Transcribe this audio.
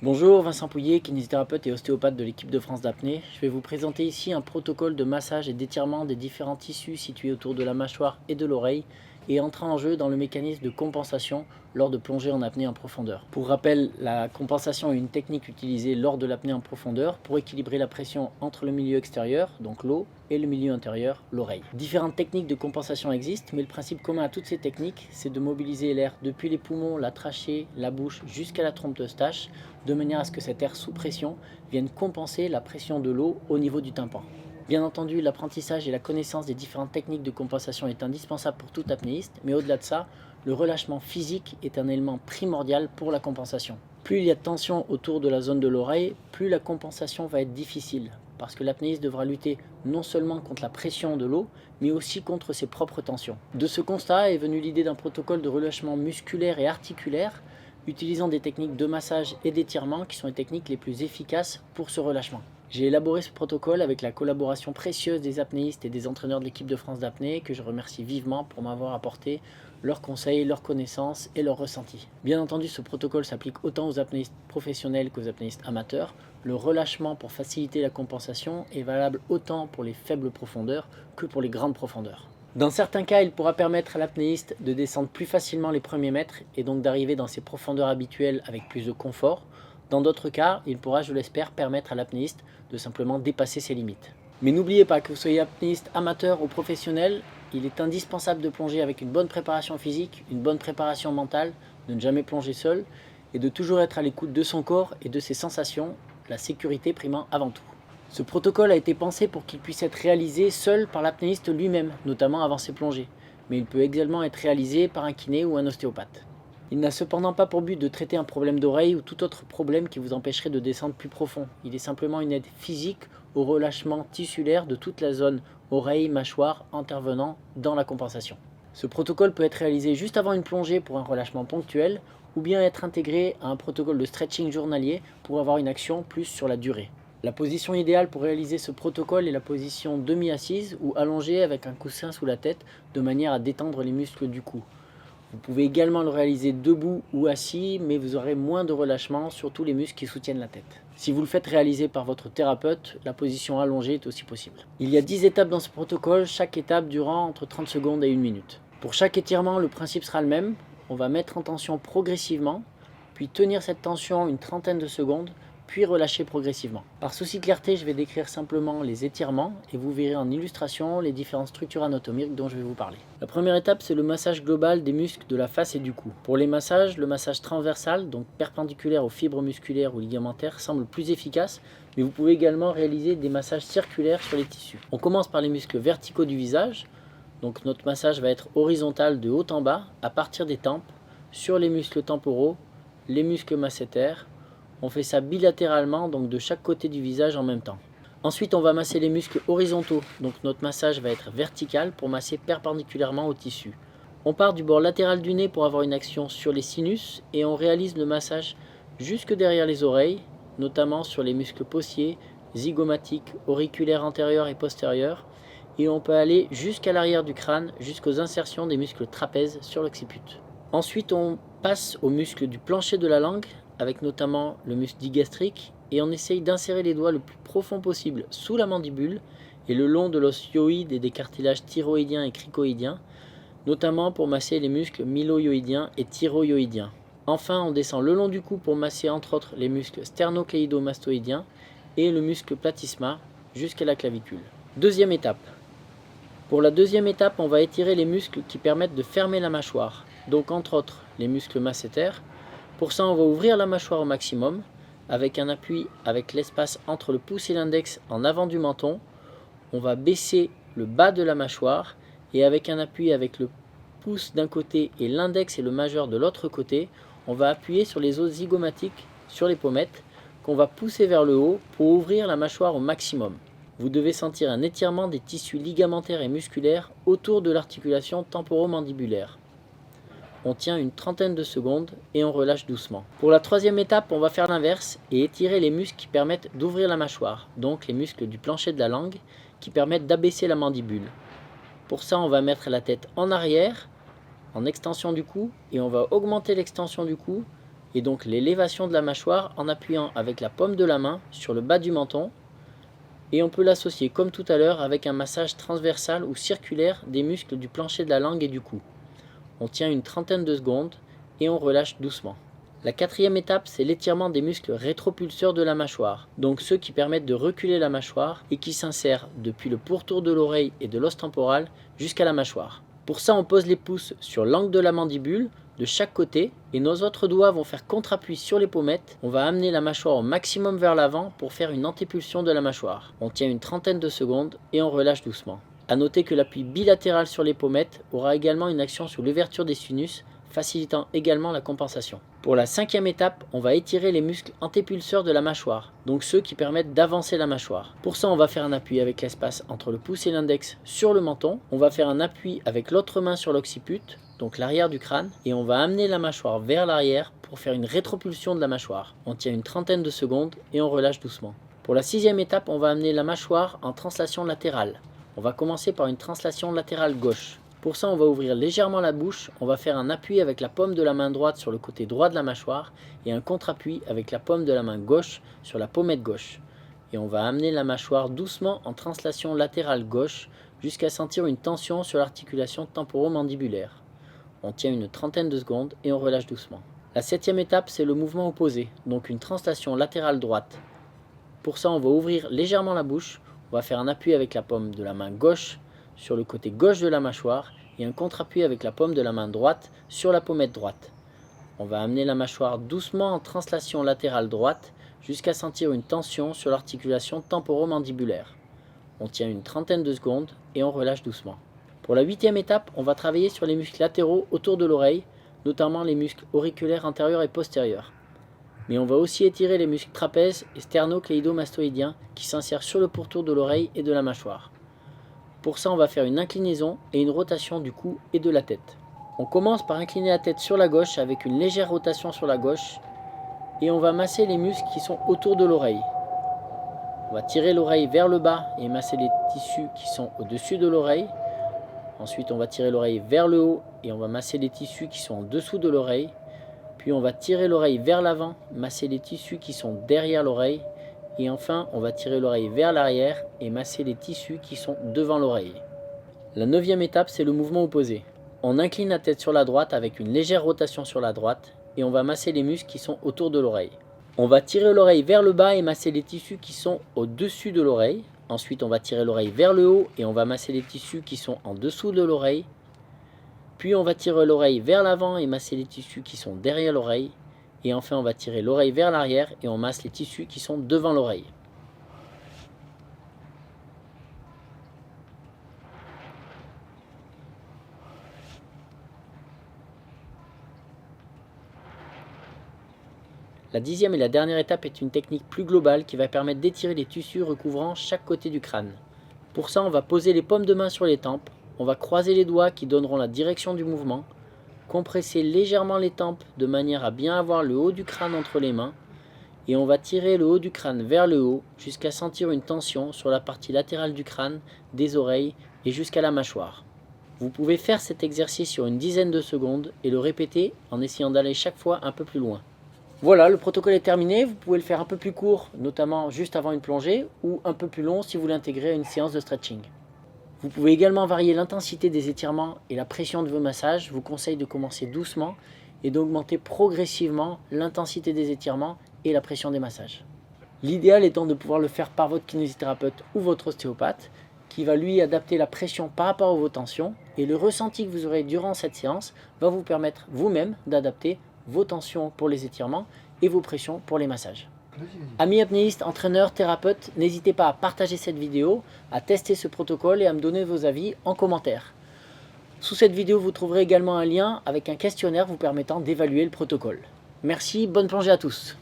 Bonjour, Vincent Pouillet, kinésithérapeute et ostéopathe de l'équipe de France d'apnée. Je vais vous présenter ici un protocole de massage et d'étirement des différents tissus situés autour de la mâchoire et de l'oreille et entrant en jeu dans le mécanisme de compensation lors de plongées en apnée en profondeur. Pour rappel, la compensation est une technique utilisée lors de l'apnée en profondeur pour équilibrer la pression entre le milieu extérieur, donc l'eau, et le milieu intérieur, l'oreille. Différentes techniques de compensation existent, mais le principe commun à toutes ces techniques, c'est de mobiliser l'air depuis les poumons, la trachée, la bouche jusqu'à la trompe d'Eustache, de manière à ce que cet air sous pression vienne compenser la pression de l'eau au niveau du tympan. Bien entendu, l'apprentissage et la connaissance des différentes techniques de compensation est indispensable pour tout apnéiste, mais au-delà de ça, le relâchement physique est un élément primordial pour la compensation. Plus il y a de tension autour de la zone de l'oreille, plus la compensation va être difficile, parce que l'apnéiste devra lutter non seulement contre la pression de l'eau, mais aussi contre ses propres tensions. De ce constat est venue l'idée d'un protocole de relâchement musculaire et articulaire, utilisant des techniques de massage et d'étirement qui sont les techniques les plus efficaces pour ce relâchement. J'ai élaboré ce protocole avec la collaboration précieuse des apnéistes et des entraîneurs de l'équipe de France d'apnée que je remercie vivement pour m'avoir apporté leurs conseils, leurs connaissances et leurs ressentis. Bien entendu, ce protocole s'applique autant aux apnéistes professionnels qu'aux apnéistes amateurs. Le relâchement pour faciliter la compensation est valable autant pour les faibles profondeurs que pour les grandes profondeurs. Dans certains cas, il pourra permettre à l'apnéiste de descendre plus facilement les premiers mètres et donc d'arriver dans ses profondeurs habituelles avec plus de confort. Dans d'autres cas, il pourra, je l'espère, permettre à l'apnéiste de simplement dépasser ses limites. Mais n'oubliez pas que vous soyez apnéiste amateur ou professionnel, il est indispensable de plonger avec une bonne préparation physique, une bonne préparation mentale, de ne jamais plonger seul et de toujours être à l'écoute de son corps et de ses sensations, la sécurité primant avant tout. Ce protocole a été pensé pour qu'il puisse être réalisé seul par l'apnéiste lui-même, notamment avant ses plongées, mais il peut également être réalisé par un kiné ou un ostéopathe. Il n'a cependant pas pour but de traiter un problème d'oreille ou tout autre problème qui vous empêcherait de descendre plus profond. Il est simplement une aide physique au relâchement tissulaire de toute la zone oreille-mâchoire intervenant dans la compensation. Ce protocole peut être réalisé juste avant une plongée pour un relâchement ponctuel ou bien être intégré à un protocole de stretching journalier pour avoir une action plus sur la durée. La position idéale pour réaliser ce protocole est la position demi-assise ou allongée avec un coussin sous la tête de manière à détendre les muscles du cou. Vous pouvez également le réaliser debout ou assis, mais vous aurez moins de relâchement sur tous les muscles qui soutiennent la tête. Si vous le faites réaliser par votre thérapeute, la position allongée est aussi possible. Il y a 10 étapes dans ce protocole, chaque étape durant entre 30 secondes et 1 minute. Pour chaque étirement, le principe sera le même. On va mettre en tension progressivement, puis tenir cette tension une trentaine de secondes, puis relâcher progressivement. Par souci de clarté, je vais décrire simplement les étirements et vous verrez en illustration les différentes structures anatomiques dont je vais vous parler. La première étape, c'est le massage global des muscles de la face et du cou. Pour les massages, le massage transversal, donc perpendiculaire aux fibres musculaires ou ligamentaires, semble plus efficace, mais vous pouvez également réaliser des massages circulaires sur les tissus. On commence par les muscles verticaux du visage, donc notre massage va être horizontal de haut en bas, à partir des tempes, sur les muscles temporaux, les muscles masséters. On fait ça bilatéralement, donc de chaque côté du visage en même temps. Ensuite, on va masser les muscles horizontaux, donc notre massage va être vertical pour masser perpendiculairement au tissu. On part du bord latéral du nez pour avoir une action sur les sinus et on réalise le massage jusque derrière les oreilles, notamment sur les muscles possiers, zygomatiques, auriculaires antérieurs et postérieurs, et on peut aller jusqu'à l'arrière du crâne, jusqu'aux insertions des muscles trapèzes sur l'occiput. Ensuite, on passe aux muscles du plancher de la langue, avec notamment le muscle digastrique, et on essaye d'insérer les doigts le plus profond possible sous la mandibule et le long de l'os hyoïde et des cartilages thyroïdiens et cricoïdiens, notamment pour masser les muscles mylohyoïdiens et thyroïdiens. Enfin, on descend le long du cou pour masser entre autres les muscles sternocléido-mastoïdiens et le muscle platysma jusqu'à la clavicule. Deuxième étape. Pour la deuxième étape, on va étirer les muscles qui permettent de fermer la mâchoire, donc entre autres les muscles masséters. Pour ça, on va ouvrir la mâchoire au maximum, avec un appui avec l'espace entre le pouce et l'index en avant du menton. On va baisser le bas de la mâchoire, et avec un appui avec le pouce d'un côté et l'index et le majeur de l'autre côté, on va appuyer sur les os zygomatiques, sur les pommettes, qu'on va pousser vers le haut pour ouvrir la mâchoire au maximum. Vous devez sentir un étirement des tissus ligamentaires et musculaires autour de l'articulation temporomandibulaire. On tient une trentaine de secondes et on relâche doucement. Pour la troisième étape, on va faire l'inverse et étirer les muscles qui permettent d'ouvrir la mâchoire, donc les muscles du plancher de la langue qui permettent d'abaisser la mandibule. Pour ça, on va mettre la tête en arrière, en extension du cou, et on va augmenter l'extension du cou et donc l'élévation de la mâchoire en appuyant avec la paume de la main sur le bas du menton. Et on peut l'associer comme tout à l'heure avec un massage transversal ou circulaire des muscles du plancher de la langue et du cou. On tient une trentaine de secondes et on relâche doucement. La quatrième étape, c'est l'étirement des muscles rétropulseurs de la mâchoire, donc ceux qui permettent de reculer la mâchoire et qui s'insèrent depuis le pourtour de l'oreille et de l'os temporal jusqu'à la mâchoire. Pour ça, on pose les pouces sur l'angle de la mandibule de chaque côté et nos autres doigts vont faire contre-appui sur les pommettes. On va amener la mâchoire au maximum vers l'avant pour faire une antépulsion de la mâchoire. On tient une trentaine de secondes et on relâche doucement. A noter que l'appui bilatéral sur les pommettes aura également une action sur l'ouverture des sinus, facilitant également la compensation. Pour la cinquième étape, on va étirer les muscles antépulseurs de la mâchoire, donc ceux qui permettent d'avancer la mâchoire. Pour ça, on va faire un appui avec l'espace entre le pouce et l'index sur le menton. On va faire un appui avec l'autre main sur l'occiput, donc l'arrière du crâne, et on va amener la mâchoire vers l'arrière pour faire une rétropulsion de la mâchoire. On tient une trentaine de secondes et on relâche doucement. Pour la sixième étape, on va amener la mâchoire en translation latérale. On va commencer par une translation latérale gauche. Pour ça, on va ouvrir légèrement la bouche, on va faire un appui avec la paume de la main droite sur le côté droit de la mâchoire et un contre-appui avec la paume de la main gauche sur la pommette gauche. Et on va amener la mâchoire doucement en translation latérale gauche jusqu'à sentir une tension sur l'articulation temporomandibulaire. On tient une trentaine de secondes et on relâche doucement. La septième étape, c'est le mouvement opposé, donc une translation latérale droite. Pour ça, on va ouvrir légèrement la bouche, on va faire un appui avec la paume de la main gauche sur le côté gauche de la mâchoire et un contre-appui avec la paume de la main droite sur la pommette droite. On va amener la mâchoire doucement en translation latérale droite jusqu'à sentir une tension sur l'articulation temporomandibulaire. On tient une trentaine de secondes et on relâche doucement. Pour la huitième étape, on va travailler sur les muscles latéraux autour de l'oreille, notamment les muscles auriculaires antérieurs et postérieurs. Mais on va aussi étirer les muscles trapèzes et sternocléido-mastoïdiens qui s'insèrent sur le pourtour de l'oreille et de la mâchoire. Pour ça, on va faire une inclinaison et une rotation du cou et de la tête. On commence par incliner la tête sur la gauche avec une légère rotation sur la gauche et on va masser les muscles qui sont autour de l'oreille. On va tirer l'oreille vers le bas et masser les tissus qui sont au-dessus de l'oreille. Ensuite, on va tirer l'oreille vers le haut et on va masser les tissus qui sont en dessous de l'oreille. Puis on va tirer l'oreille vers l'avant, masser les tissus qui sont derrière l'oreille. Et enfin, on va tirer l'oreille vers l'arrière et masser les tissus qui sont devant l'oreille. La neuvième étape, c'est le mouvement opposé. On incline la tête sur la droite avec une légère rotation sur la droite et on va masser les muscles qui sont autour de l'oreille. On va tirer l'oreille vers le bas et masser les tissus qui sont au-dessus de l'oreille. Ensuite, on va tirer l'oreille vers le haut et on va masser les tissus qui sont en dessous de l'oreille. Puis on va tirer l'oreille vers l'avant et masser les tissus qui sont derrière l'oreille. Et enfin, on va tirer l'oreille vers l'arrière et on masse les tissus qui sont devant l'oreille. La dixième et la dernière étape est une technique plus globale qui va permettre d'étirer les tissus recouvrant chaque côté du crâne. Pour ça, on va poser les paumes de main sur les tempes, on va croiser les doigts qui donneront la direction du mouvement, compresser légèrement les tempes de manière à bien avoir le haut du crâne entre les mains, et on va tirer le haut du crâne vers le haut jusqu'à sentir une tension sur la partie latérale du crâne, des oreilles et jusqu'à la mâchoire. Vous pouvez faire cet exercice sur une dizaine de secondes et le répéter en essayant d'aller chaque fois un peu plus loin. Voilà, le protocole est terminé. Vous pouvez le faire un peu plus court, notamment juste avant une plongée, ou un peu plus long si vous l'intégrez à une séance de stretching. Vous pouvez également varier l'intensité des étirements et la pression de vos massages. Je vous conseille de commencer doucement et d'augmenter progressivement l'intensité des étirements et la pression des massages. L'idéal étant de pouvoir le faire par votre kinésithérapeute ou votre ostéopathe, qui va lui adapter la pression par rapport à vos tensions, et le ressenti que vous aurez durant cette séance va vous permettre vous-même d'adapter vos tensions pour les étirements et vos pressions pour les massages. Amis apnéistes, entraîneurs, thérapeutes, n'hésitez pas à partager cette vidéo, à tester ce protocole et à me donner vos avis en commentaire. Sous cette vidéo, vous trouverez également un lien avec un questionnaire vous permettant d'évaluer le protocole. Merci, bonne plongée à tous.